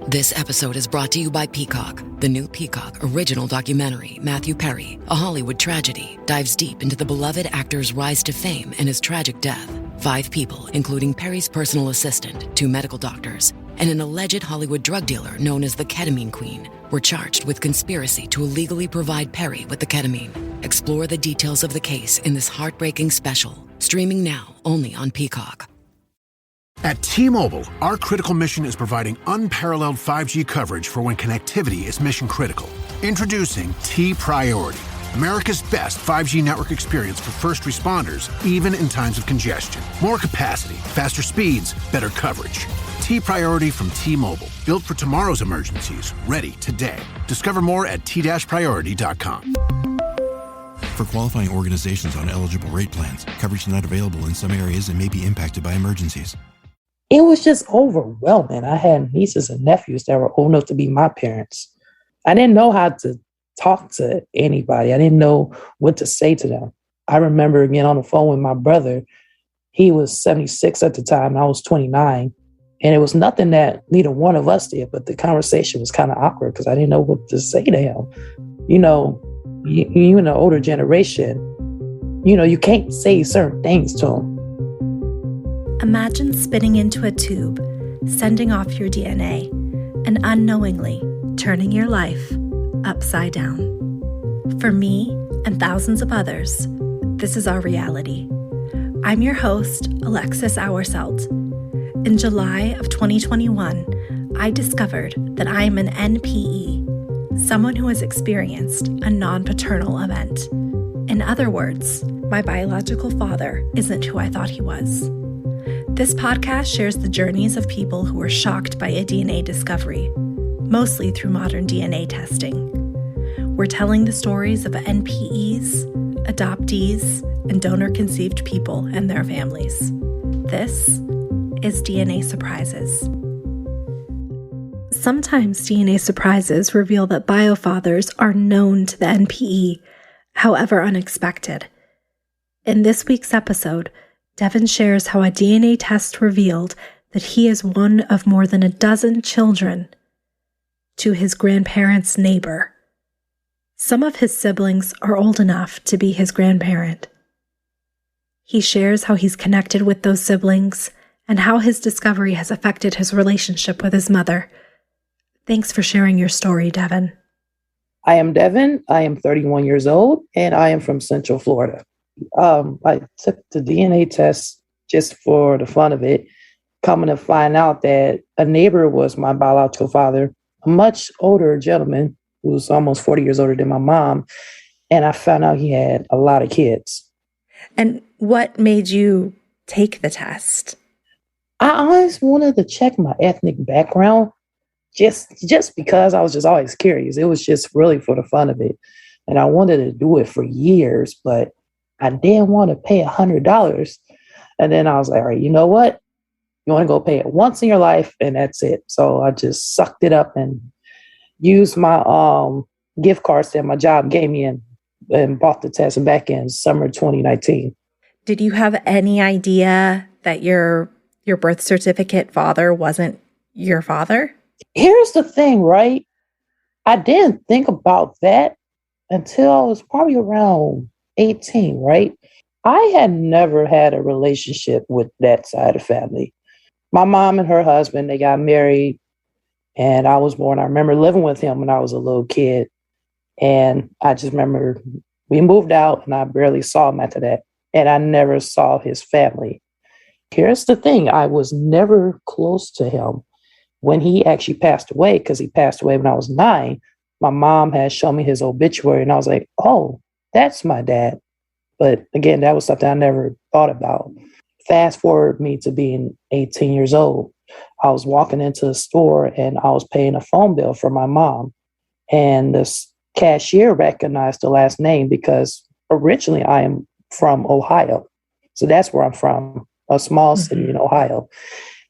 This episode is brought to you by Peacock. The new Peacock original documentary, Matthew Perry, A Hollywood Tragedy, dives deep into the beloved actor's rise to fame and his tragic death. 5 people, including Perry's personal assistant, 2 medical doctors, and an alleged Hollywood drug dealer known as the Ketamine Queen, were charged with conspiracy to illegally provide Perry with the ketamine. Explore the details of the case in this heartbreaking special, streaming now only on Peacock. At T-Mobile, our critical mission is providing unparalleled 5G coverage for when connectivity is mission critical. Introducing T-Priority, America's best 5G network experience for first responders, even in times of congestion. More capacity, faster speeds, better coverage. T-Priority from T-Mobile, built for tomorrow's emergencies, ready today. Discover more at t-priority.com. For qualifying organizations on eligible rate plans, coverage not available in some areas and may be impacted by emergencies. It was just overwhelming. I had nieces and nephews that were old enough to be my parents. I didn't know how to talk to anybody. I didn't know what to say to them. I remember getting on the phone with my brother. He was 76 at the time, and I was 29. And it was nothing that neither one of us did, but the conversation was kind of awkward because I didn't know what to say to him. You know, you in the older generation, you know, you can't say certain things to them. Imagine spitting into a tube, sending off your DNA, and unknowingly turning your life upside down. For me and thousands of others, this is our reality. I'm your host, Alexis Auerselt. In July of 2021, I discovered that I am an NPE, someone who has experienced a non-paternal event. In other words, my biological father isn't who I thought he was. This podcast shares the journeys of people who were shocked by a DNA discovery, mostly through modern DNA testing. We're telling the stories of NPEs, adoptees, and donor-conceived people and their families. This is DNA Surprises. Sometimes DNA surprises reveal that biofathers are known to the NPE, however unexpected. In this week's episode, Devin shares how a DNA test revealed that he is one of more than a dozen children to his grandparents' neighbor. Some of his siblings are old enough to be his grandparent. He shares how he's connected with those siblings and how his discovery has affected his relationship with his mother. Thanks for sharing your story, Devin. I am Devin. I am 31 years old, and I am from Central Florida. I took the DNA test just for the fun of it, coming to find out that a neighbor was my biological father, a much older gentleman who was almost 40 years older than my mom, and I found out he had a lot of kids. And what made you take the test? I always wanted to check my ethnic background, just because I was just always curious. It was just really for the fun of it, and I wanted to do it for years, but I didn't want to pay $100. And then I was like, all right, you know what? You want to go pay it once in your life, and that's it. So I just sucked it up and used my gift cards that my job gave me and bought the test back in summer 2019. Did you have any idea that your birth certificate father wasn't your father? Here's the thing, right? I didn't think about that until I was probably around 18, right? I had never had a relationship with that side of the family. My mom and her husband, they got married, and I was born. I remember living with him when I was a little kid. And I just remember we moved out and I barely saw him after that. And I never saw his family. Here's the thing. I was never close to him when he actually passed away, because he passed away when I was 9. My mom had shown me his obituary and I was like, oh, that's my dad. But again, that was something I never thought about. Fast forward me to being 18 years old. I was walking into a store and I was paying a phone bill for my mom. And the cashier recognized the last name because originally I am from Ohio. So that's where I'm from, a small city in Ohio.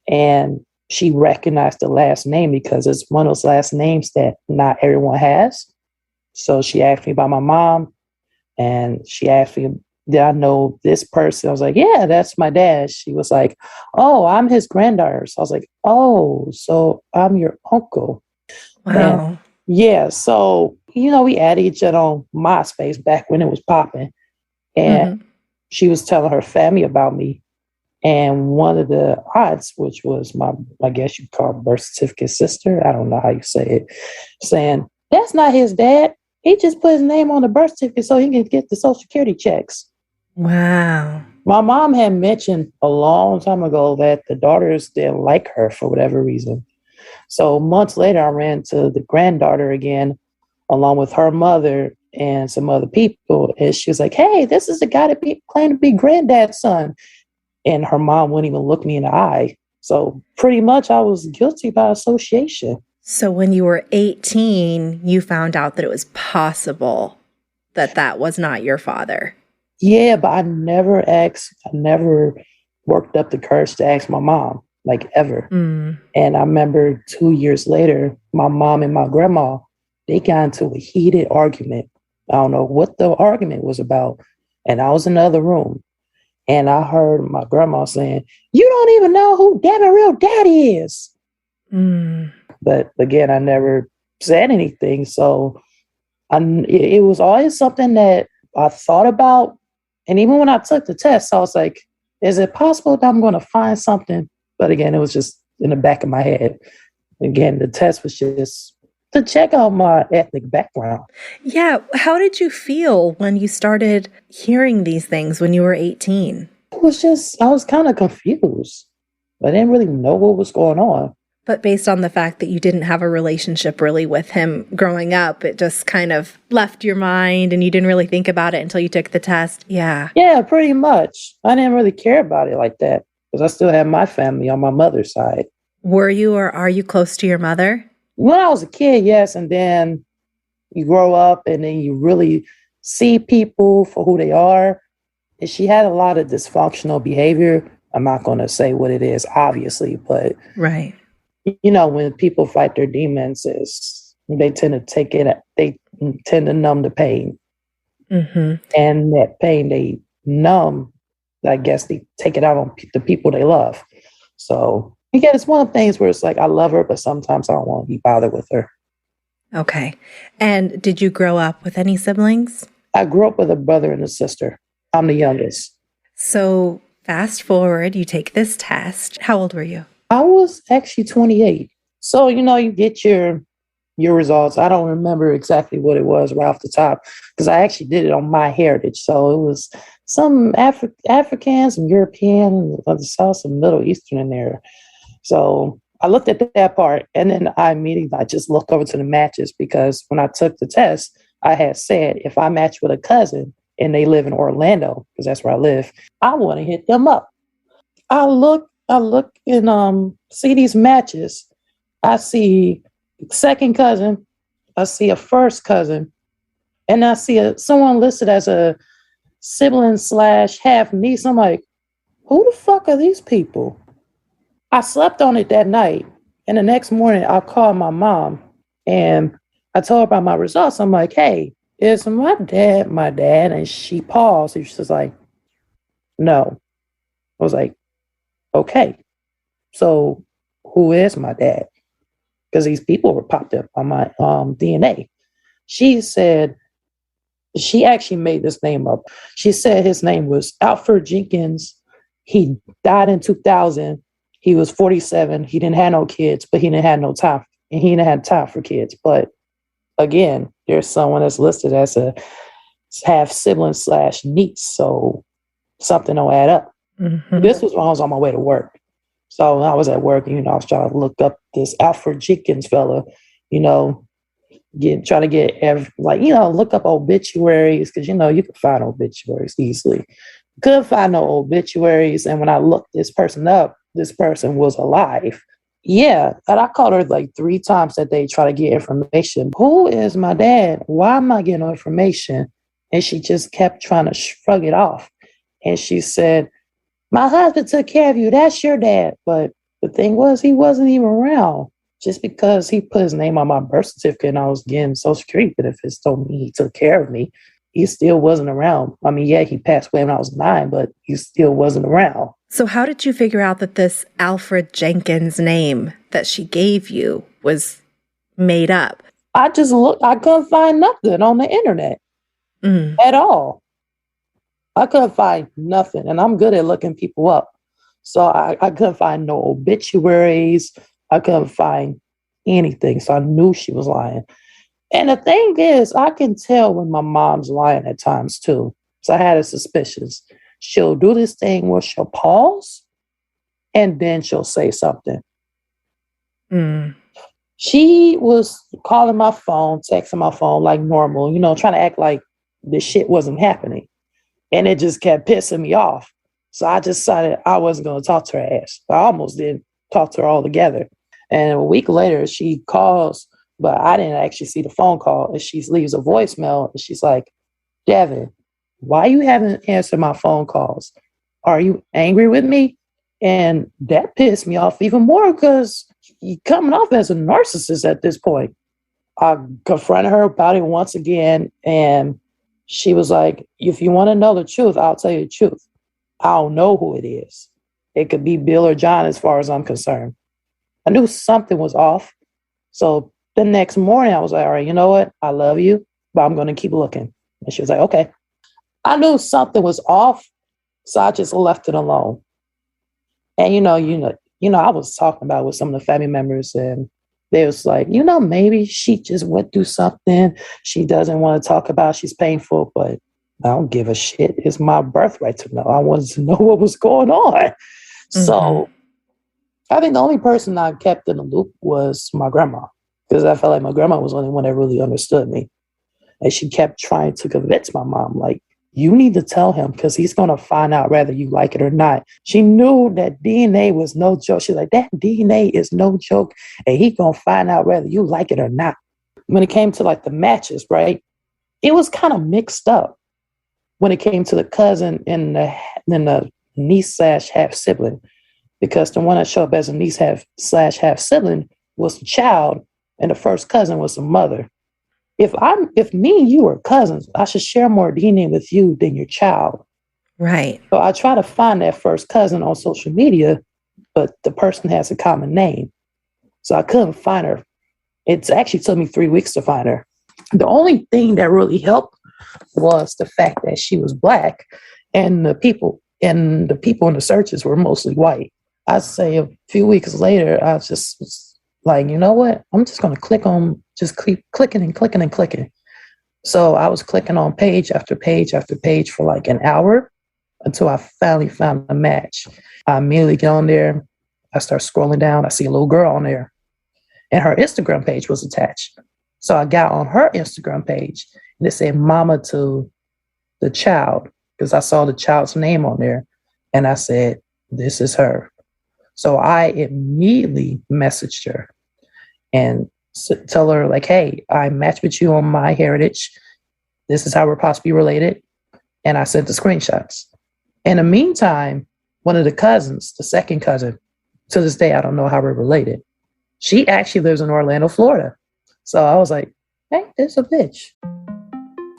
And she recognized the last name because it's one of those last names that not everyone has. So she asked me about my mom, and she asked me did I know this person? I was like, yeah, that's my dad. She was like, oh, I'm his granddaughter. So I was like, oh, so I'm your uncle. And Wow. yeah, so, we added each other on MySpace back when it was popping. And Mm-hmm. she was telling her family about me. And one of the aunts, which was I guess you'd call birth certificate sister, I don't know how you say it, saying, that's not his dad. He just put his name on the birth certificate so he can get the Social Security checks. Wow. My mom had mentioned a long time ago that the daughters didn't like her for whatever reason. So months later, I ran to the granddaughter again, along with her mother and some other people. And she was like, hey, this is the guy that claimed to be granddad's son. And her mom wouldn't even look me in the eye. So pretty much I was guilty by association. So when you were 18, you found out that it was possible that that was not your father. Yeah, but I never worked up the courage to ask my mom, like ever. Mm. And I remember 2 years later, my mom and my grandma, they got into a heated argument. I don't know what the argument was about. And I was in the other room. And I heard my grandma saying, you don't even know who Devin real daddy is. Mm. But again, I never said anything. So it was always something that I thought about. And even when I took the test, I was like, is it possible that I'm going to find something? But again, it was just in the back of my head. Again, the test was just to check out my ethnic background. Yeah. How did you feel when you started hearing these things when you were 18? I was kind of confused. I didn't really know what was going on. But based on the fact that you didn't have a relationship really with him growing up, it just kind of left your mind and you didn't really think about it until you took the test. Yeah. Yeah, pretty much. I didn't really care about it like that because I still had my family on my mother's side. Were you or are you close to your mother? When I was a kid, yes. And then you grow up and then you really see people for who they are. And she had a lot of dysfunctional behavior. I'm not going to say what it is, obviously, but Right. When people fight their demons, they tend to take it, they tend to numb the pain. Mm-hmm. And that pain they numb, I guess they take it out on the people they love. So, again, it's one of the things where it's like, I love her, but sometimes I don't want to be bothered with her. Okay. And did you grow up with any siblings? I grew up with a brother and a sister. I'm the youngest. So fast forward, you take this test. How old were you? I was actually 28. So, you get your results. I don't remember exactly what it was right off the top because I actually did it on My Heritage. So it was some African, some European, I saw some Middle Eastern in there. So I looked at that part and then I just looked over to the matches because when I took the test, I had said if I match with a cousin and they live in Orlando, because that's where I live, I want to hit them up. I look and see these matches. I see second cousin, I see a first cousin, and I see someone listed as a sibling / half niece. I'm like, who the fuck are these people? I slept on it that night, and the next morning I called my mom and I told her about my results. I'm like, hey, is my dad? And she paused. And she was like, no. I was like, okay, so who is my dad? Because these people were popped up on my DNA. She said, she actually made this name up. She said his name was Alfred Jenkins. He died in 2000. He was 47. He didn't have no kids, but he didn't have no time. And he didn't have time for kids. But again, there's someone that's listed as a half sibling / niece. So something don't add up. Mm-hmm. This was when I was on my way to work. So when I was at work, I was trying to look up this Alfred Jenkins fella, trying to get look up obituaries because, you can find obituaries easily. Couldn't find no obituaries. And when I looked this person up, this person was alive. Yeah. And I called her like 3 times that day, trying to get information. Who is my dad? Why am I getting no information? And she just kept trying to shrug it off. And she said, my husband took care of you. That's your dad. But the thing was, he wasn't even around. Just because he put his name on my birth certificate and I was getting Social Security benefits told me he took care of me. he still wasn't around. I mean, yeah, he passed away when I was 9, but he still wasn't around. So how did you figure out that this Alfred Jenkins name that she gave you was made up? I just looked, I couldn't find nothing on the internet at all. I couldn't find nothing. And I'm good at looking people up. So I couldn't find no obituaries. I couldn't find anything. So I knew she was lying. And the thing is, I can tell when my mom's lying at times too. So I had a suspicion. She'll do this thing where she'll pause and then she'll say something. She was calling my phone, texting my phone like normal, you know, trying to act like this shit wasn't happening. And it just kept pissing me off. So I just decided I wasn't going to talk to her ass. I almost didn't talk to her altogether. And a week later, she calls, but I didn't actually see the phone call. And she leaves a voicemail. And she's like, Devin, why you haven't answered my phone calls? Are you angry with me? And that pissed me off even more because you're coming off as a narcissist at this point. I confronted her about it once again. And she was like, if you want to know the truth, I'll tell you the truth. I don't know who it is. It could be Bill or John as far as I'm concerned. I knew something was off. So the next morning I was like, all right, you know what? I love you, but I'm going to keep looking. And she was like, okay. I knew something was off. So I just left it alone. And I was talking about it with some of the family members and they was like, maybe she just went through something she doesn't want to talk about. She's painful, but I don't give a shit. It's my birthright to know. I wanted to know what was going on. So I think the only person I kept in the loop was my grandma, because I felt like my grandma was the only one that really understood me. And she kept trying to convince my mom, like, you need to tell him because he's going to find out whether you like it or not. She knew that DNA was no joke. She's like, that DNA is no joke. And he's going to find out whether you like it or not. When it came to like the matches, right, it was kind of mixed up when it came to the cousin and the niece / half sibling, because the one that showed up as a niece / half sibling was the child and the first cousin was the mother. If me and you are cousins, I should share more DNA with you than your child. Right. So I try to find that first cousin on social media, but the person has a common name. So I couldn't find her. It's actually took me 3 weeks to find her. The only thing that really helped was the fact that she was Black and the people in the searches were mostly white. I'd say a few weeks later, I just was like, you know what? I'm just going to keep clicking and clicking and clicking. So I was clicking on page after page after page for like an hour until I finally found a match. I immediately get on there. I start scrolling down. I see a little girl on there and her Instagram page was attached. So I got on her Instagram page and it said mama to the child because I saw the child's name on there. And I said, this is her. So I immediately messaged her and tell her like, hey, I matched with you on MyHeritage. This is how we're possibly related. And I sent the screenshots. In the meantime, one of the cousins, the second cousin, to this day, I don't know how we're related. She actually lives in Orlando, Florida. So I was like, hey, it's a bitch.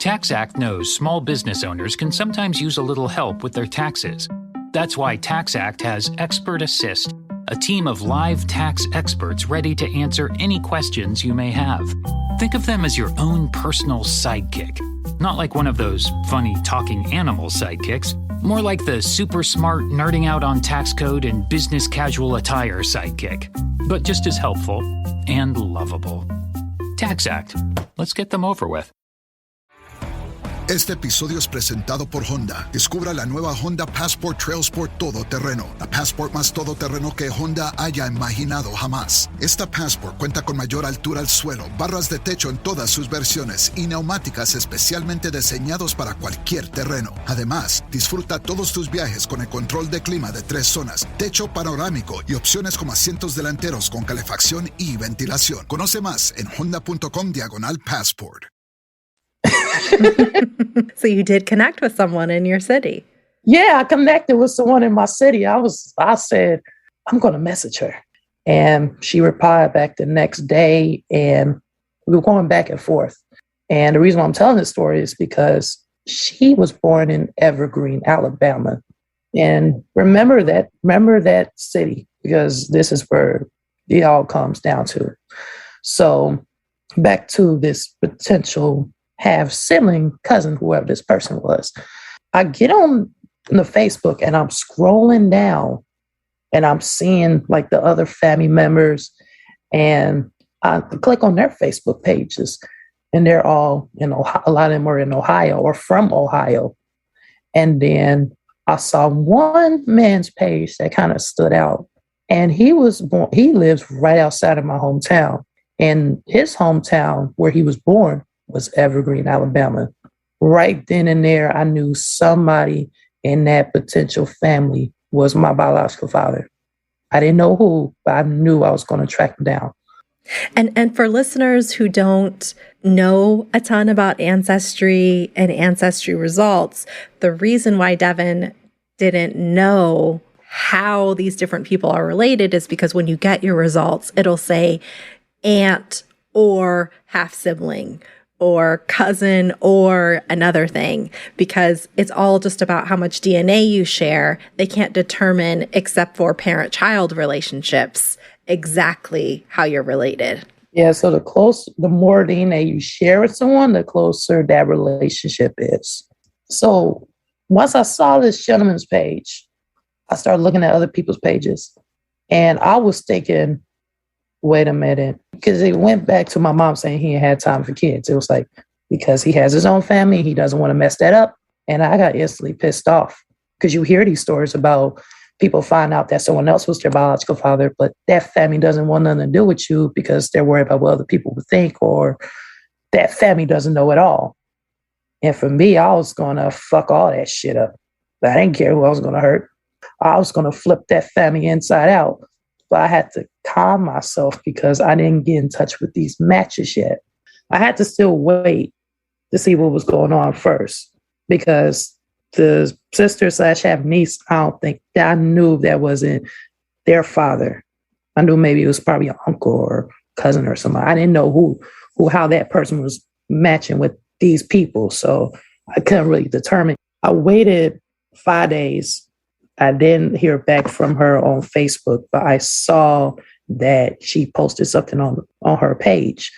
TaxAct knows small business owners can sometimes use a little help with their taxes. That's why TaxAct has Expert Assist, a team of live tax experts ready to answer any questions you may have. Think of them as your own personal sidekick. Not like one of those funny talking animal sidekicks, more like the super smart nerding out on tax code and business casual attire sidekick, but just as helpful and lovable. TaxAct. Let's get them over with. Este episodio es presentado por Honda. Descubra la nueva Honda Passport Trail Sport Todoterreno. La Passport más todoterreno que Honda haya imaginado jamás. Esta Passport cuenta con mayor altura al suelo, barras de techo en todas sus versiones y neumáticas especialmente diseñados para cualquier terreno. Además, disfruta todos tus viajes con el control de clima de 3 zonas, techo panorámico y opciones como asientos delanteros con calefacción y ventilación. Conoce más en honda.com/passport. So you did connect with someone in your city. Yeah, I connected with someone in my city. I said, I'm going to message her. And she replied back the next day and we were going back and forth. And the reason why I'm telling this story is because she was born in Evergreen, Alabama. And remember that city, because this is where it all comes down to. So back to this potential half sibling cousin, whoever this person was. I get on the Facebook and I'm scrolling down and I'm seeing like the other family members, and I click on their Facebook pages, and they're all in Ohio. A lot of them are in Ohio or from Ohio. And then I saw one man's page that kind of stood out, and he lives right outside of my hometown. And his hometown where he was born was Evergreen, Alabama. Right then and there, I knew somebody in that potential family was my biological father. I didn't know who, but I knew I was going to track him down. And for listeners who don't know a ton about Ancestry and Ancestry results, the reason why Devin didn't know how these different people are related is because when you get your results, it'll say aunt or half sibling or cousin or another thing, because it's all just about how much DNA you share. They can't determine, except for parent-child relationships, exactly how you're related. Yeah, so the more DNA you share with someone, the closer that relationship is. So once I saw this gentleman's page, I started looking at other people's pages, and I was thinking, wait a minute, because it went back to my mom saying he had time for kids. It was like, because he has his own family, he doesn't want to mess that up. And I got instantly pissed off, because you hear these stories about people find out that someone else was their biological father, but that family doesn't want nothing to do with you because they're worried about what other people would think, or that family doesn't know at all. And for me, I was going to fuck all that shit up. But I didn't care who I was going to hurt. I was going to flip that family inside out. But I had to calm myself because I didn't get in touch with these matches yet. I had to still wait to see what was going on first, because the sister / half niece, I knew that wasn't their father. I knew maybe it was probably an uncle or cousin or somebody. I didn't know how that person was matching with these people. So I couldn't really determine. I waited 5 days. I didn't hear back from her on Facebook, but I saw that she posted something on her page.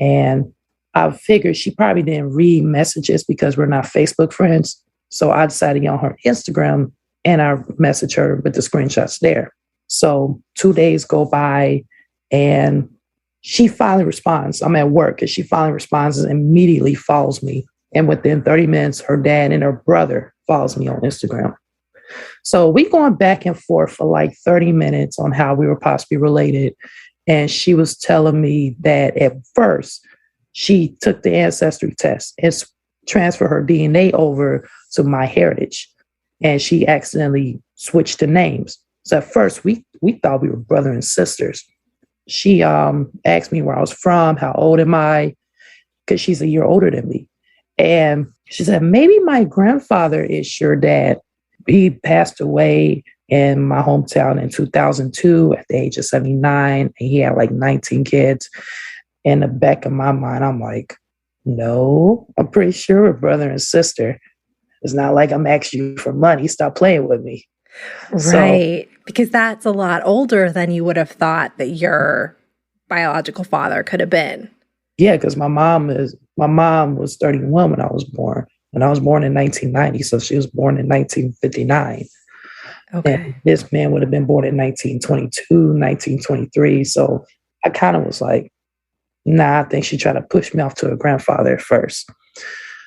And I figured she probably didn't read messages because we're not Facebook friends. So I decided on her Instagram, and I messaged her with the screenshots there. So 2 days go by, and she finally responds. I'm at work, and she finally responds and immediately follows me. And within 30 minutes, her dad and her brother follows me on Instagram. So we going back and forth for like 30 minutes on how we were possibly related. And she was telling me that at first she took the ancestry test and transferred her DNA over to MyHeritage. And she accidentally switched the names. So at first we thought we were brother and sisters. She asked me where I was from, how old am I? Because she's a year older than me. And she said, maybe my grandfather is your dad. He passed away in my hometown in 2002 at the age of 79. And he had like 19 kids. In the back of my mind, I'm like, no, I'm pretty sure we're brother and sister. It's not like I'm asking you for money. Stop playing with me. Right. Because that's a lot older than you would have thought that your biological father could have been. Yeah, because my mom was 31 when I was born. And I was born in 1990, so she was born in 1959. Okay. And this man would have been born in 1922, 1923. So I kind of was like, nah, I think she tried to push me off to her grandfather at first.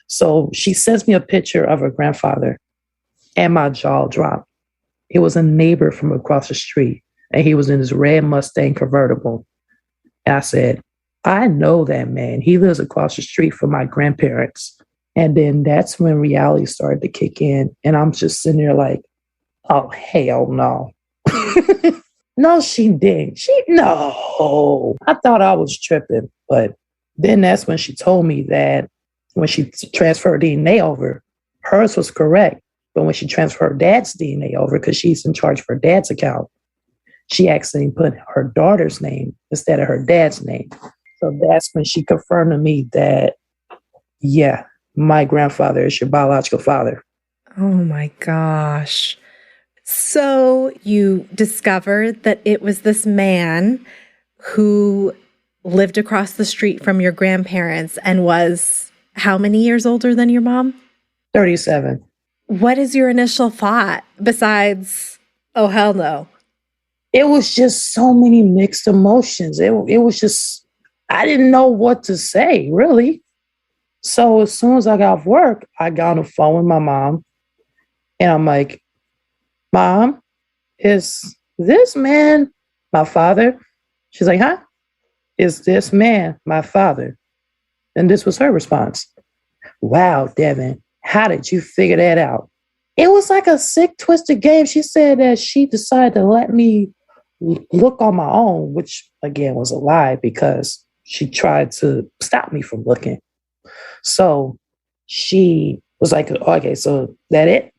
So she sends me a picture of her grandfather, and my jaw dropped. It was a neighbor from across the street, and he was in his red Mustang convertible. And I said, I know that man. He lives across the street from my grandparents. And then that's when reality started to kick in. And I'm just sitting there like, oh, hell no. No, she didn't. No. I thought I was tripping. But then that's when she told me that when she transferred DNA over, hers was correct. But when she transferred her dad's DNA over, because she's in charge of her dad's account, she accidentally put her daughter's name instead of her dad's name. So that's when she confirmed to me that, yeah, my grandfather is your biological father. Oh my gosh. So you discovered that it was this man who lived across the street from your grandparents and was how many years older than your mom? 37. What is your initial thought besides, oh, hell no? It was just so many mixed emotions. It was just, I didn't know what to say, really. So as soon as I got off work, I got on the phone with my mom and I'm like, Mom, is this man my father? She's like, huh? Is this man my father? And this was her response. Wow, Devin, how did you figure that out? It was like a sick, twisted game. She said that she decided to let me look on my own, which again was a lie because she tried to stop me from looking. So she was like, okay, so that it?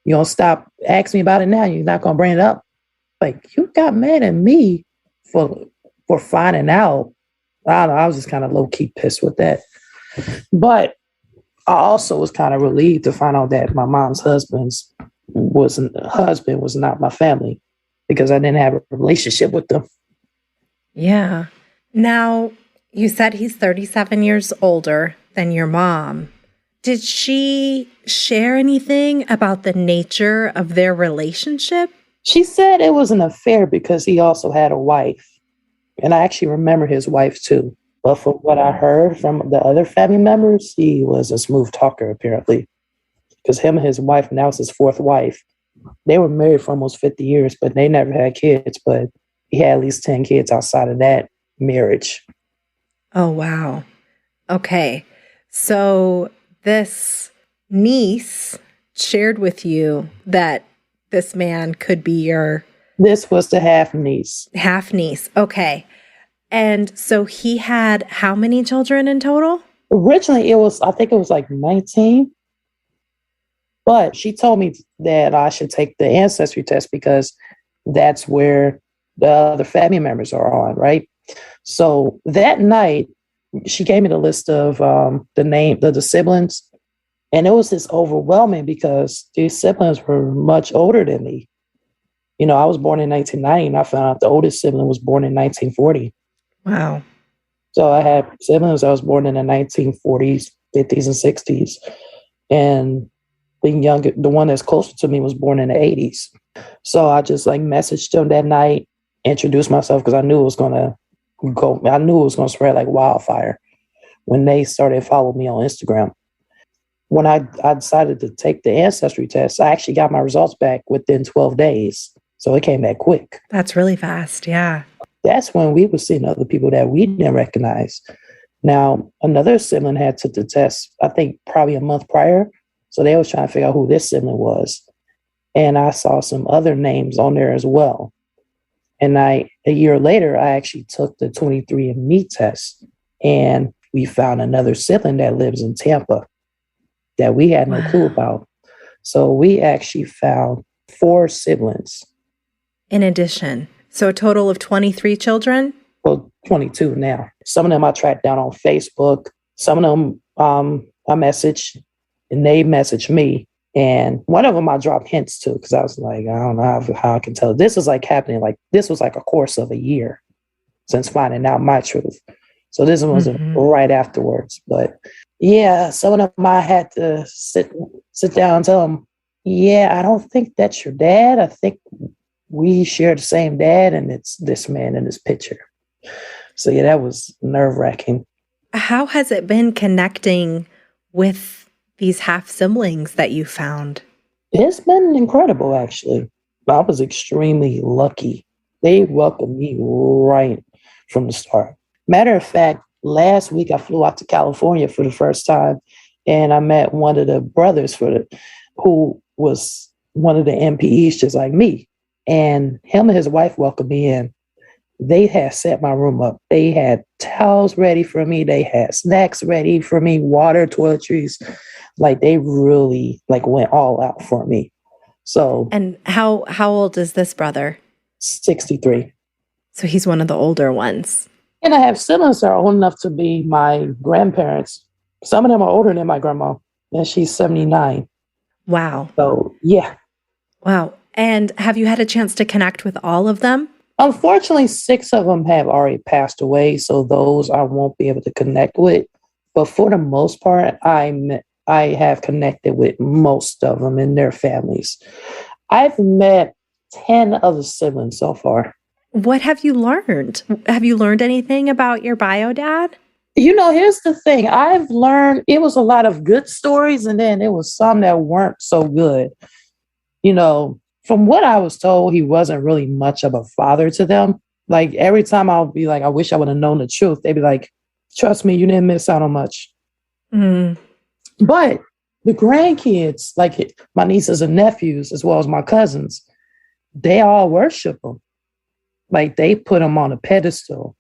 You don't stop asking me about it now? You're not going to bring it up? Like, you got mad at me for finding out. I don't know. I was just kind of low-key pissed with that. But I also was kind of relieved to find out that my mom's husband was not my family because I didn't have a relationship with them. Yeah. Now, you said he's 37 years older than your mom. Did she share anything about the nature of their relationship? She said it was an affair because he also had a wife. And I actually remember his wife too. But from what I heard from the other family members, he was a smooth talker, apparently. Because him and his wife, now it's his fourth wife, they were married for almost 50 years, but they never had kids. But he had at least 10 kids outside of that marriage. Oh, wow. Okay. So this niece shared with you that this man could be your... This was the half niece. Half niece. Okay. And so he had how many children in total? Originally, I think it was like 19. But she told me that I should take the ancestry test because that's where the other family members are on, right? So that night, she gave me the list of the siblings. And it was just overwhelming because these siblings were much older than me. You know, I was born in 1990 and I found out the oldest sibling was born in 1940. Wow. So I had siblings that was born in the 1940s, 50s, and 60s. And the one that's closer to me was born in the 80s. So I just messaged them that night, introduced myself because I knew it was going to spread like wildfire when they started following me on Instagram. When I decided to take the ancestry test, I actually got my results back within 12 days. So it came back quick. That's really fast. Yeah. That's when we were seeing other people that we didn't recognize. Now, another sibling had took the test, I think probably a month prior. So they was trying to figure out who this sibling was. And I saw some other names on there as well. And a year later, I actually took the 23andMe test. And we found another sibling that lives in Tampa that we had no clue about. So we actually found 4 siblings. In addition. So a total of 23 children? Well, 22 now. Some of them I tracked down on Facebook. Some of them I messaged and they messaged me. And one of them I dropped hints to because I was like, I don't know how I can tell. This was happening. This was a course of a year since finding out my truth. So this wasn't right afterwards. But yeah, some of them I had to sit down and tell them, yeah, I don't think that's your dad. I think we share the same dad and it's this man in this picture. So yeah, that was nerve-wracking. How has it been connecting with these half siblings that you found? It's been incredible, actually. I was extremely lucky. They welcomed me right from the start. Matter of fact, last week I flew out to California for the first time and I met one of the brothers who was one of the MPEs just like me. And him and his wife welcomed me in. They had set my room up. They had towels ready for me. They had snacks ready for me, water, toiletries. They really went all out for me. So. And how old is this brother? 63. So he's one of the older ones. And I have siblings that are old enough to be my grandparents. Some of them are older than my grandma, and she's 79. Wow. So, yeah. Wow. And have you had a chance to connect with all of them? Unfortunately, 6 of them have already passed away, so those I won't be able to connect with. But for the most part, I have connected with most of them and their families. I've met 10 of the siblings so far. What have you learned? Have you learned anything about your bio dad? Here's the thing. I've learned it was a lot of good stories, and then there was some that weren't so good. From what I was told, he wasn't really much of a father to them. Like every time I'll be like, I wish I would have known the truth. They'd be like, trust me, you didn't miss out on much. Mm. But the grandkids, like my nieces and nephews, as well as my cousins, they all worship him. Like they put him on a pedestal.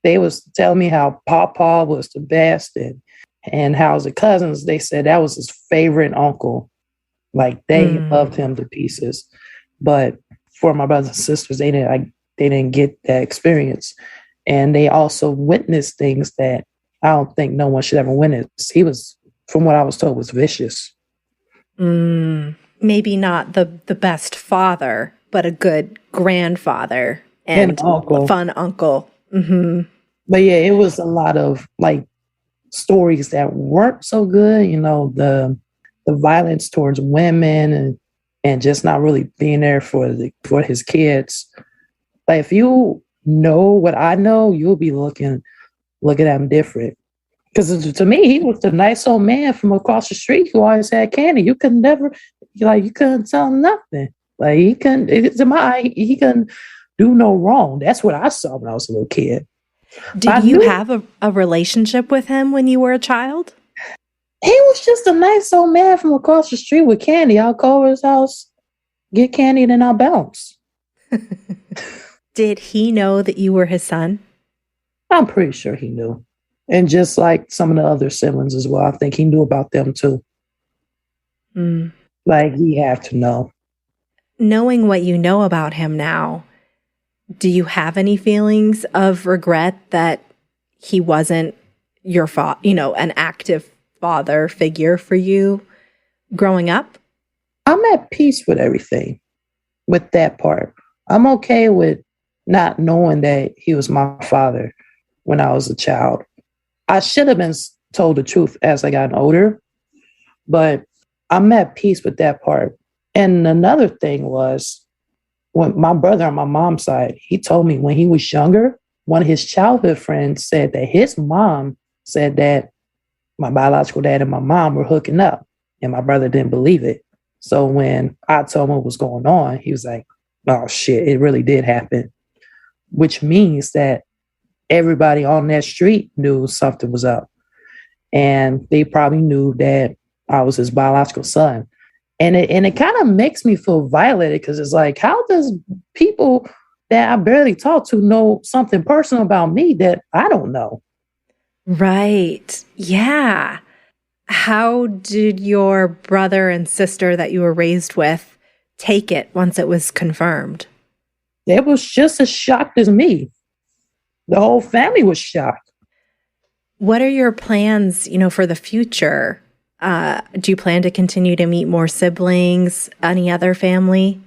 They was telling me how Papa was the best and how the cousins, they said that was his favorite uncle. Like they loved him to pieces. But for my brothers and sisters, they didn't get that experience. And they also witnessed things that I don't think no one should ever witness. He was, from what I was told, was vicious. Maybe not the best father, but a good grandfather and uncle. A fun uncle. Mm-hmm. But yeah, it was a lot of like stories that weren't so good. The violence towards women and just not really being there for his kids. Like if you know what I know, you'll be looking at him different. Because to me, he was the nice old man from across the street who always had candy. You couldn't tell him nothing. Like he couldn't do no wrong. That's what I saw when I was a little kid. Did you have a relationship with him when you were a child? He was just a nice old man from across the street with candy. I'll go over his house, get candy, and then I'll bounce. Did he know that you were his son? I'm pretty sure he knew. And just like some of the other siblings as well, I think he knew about them too. Like he had to know. Knowing what you know about him now, do you have any feelings of regret that he wasn't your an active father figure for you growing up? I'm at peace with everything, with that part. I'm okay with not knowing that he was my father when I was a child. I should have been told the truth as I got older, but I'm at peace with that part. And another thing was, when my brother on my mom's side, he told me when he was younger, one of his childhood friends said that his mom said that my biological dad and my mom were hooking up, and my brother didn't believe it. So when I told him what was going on, he was like, oh shit, it really did happen. Which means that everybody on that street knew something was up. And they probably knew that I was his biological son. And it kind of makes me feel violated because it's like, how does people that I barely talk to know something personal about me that I don't know? Right. Yeah. How did your brother and sister that you were raised with take it once it was confirmed? They was just as shocked as me. The whole family was shocked. What are your plans, for the future? Do you plan to continue to meet more siblings, any other family?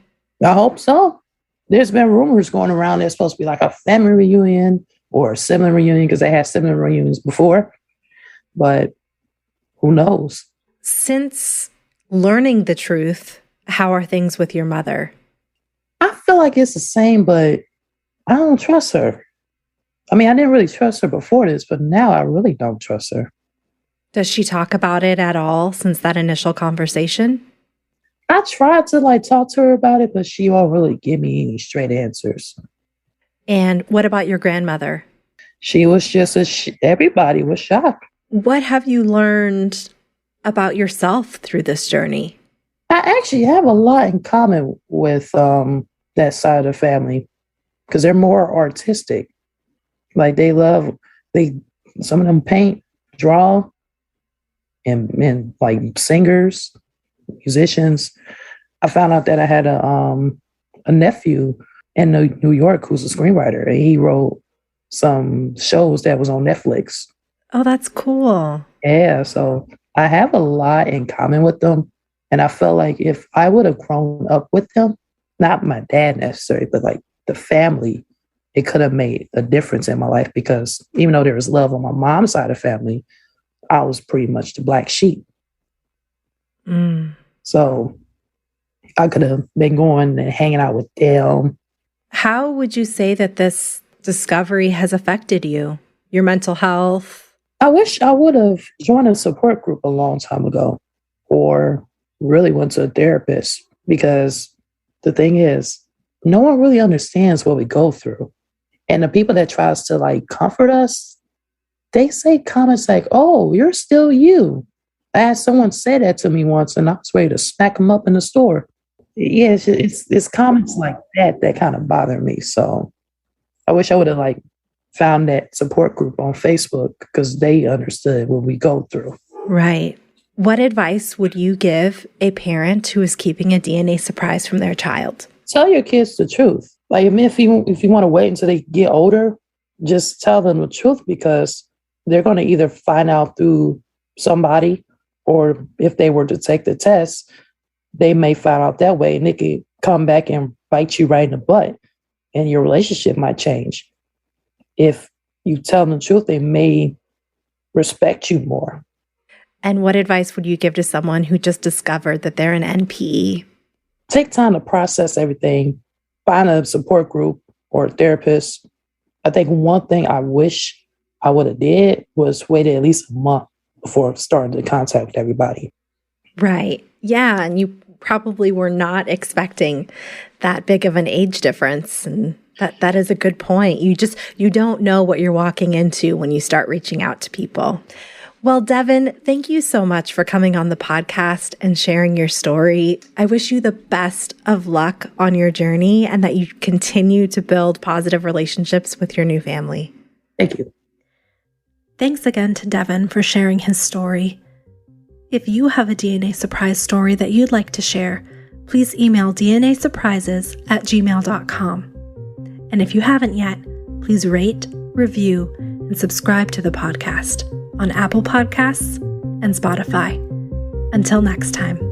I hope so. There's been rumors going around there's supposed to be like a family reunion or a sibling reunion because they had sibling reunions before. But who knows? Since learning the truth, how are things with your mother? I feel like it's the same, but I don't trust her. I mean, I didn't really trust her before this, but now I really don't trust her. Does she talk about it at all since that initial conversation? I tried to talk to her about it, but she won't really give me any straight answers. And what about your grandmother? She was just everybody was shocked. What have you learned about yourself through this journey? I actually have a lot in common with that side of the family because they're more artistic. Like some of them paint, draw, and like singers, musicians. I found out that I had a nephew in New York who's a screenwriter, and he wrote some shows that was on Netflix. Oh, that's cool. Yeah, so I have a lot in common with them. And I felt like if I would have grown up with them, not my dad necessarily, but like the family, it could have made a difference in my life because even though there was love on my mom's side of the family, I was pretty much the black sheep. So I could have been going and hanging out with them. How would you say that this discovery has affected you, your mental health? I wish I would have joined a support group a long time ago or really went to a therapist because the thing is, no one really understands what we go through. And the people that tries to like comfort us, they say comments like, oh, you're still you. I had someone say that to me once and I was ready to smack them up in the store. Yeah, it's comments like that kind of bother me. So I wish I would have like found that support group on Facebook because they understood what we go through. Right. What advice would you give a parent who is keeping a DNA surprise from their child? Tell your kids the truth. Like if you want to wait until they get older, just tell them the truth because they're going to either find out through somebody or if they were to take the test, they may find out that way and it could come back and bite you right in the butt and your relationship might change. If you tell them the truth, they may respect you more. And what advice would you give to someone who just discovered that they're an NPE? Take time to process everything. Find a support group or a therapist. I think one thing I wish I would have did was waited at least a month before starting to contact everybody. Right. Yeah. And you probably were not expecting that big of an age difference. And that is a good point. You don't know what you're walking into when you start reaching out to people. Well, Devin, thank you so much for coming on the podcast and sharing your story. I wish you the best of luck on your journey and that you continue to build positive relationships with your new family. Thank you. Thanks again to Devin for sharing his story. If you have a DNA surprise story that you'd like to share, please email dnasurprises@gmail.com. And if you haven't yet, please rate, review, and subscribe to the podcast on Apple Podcasts and Spotify. Until next time.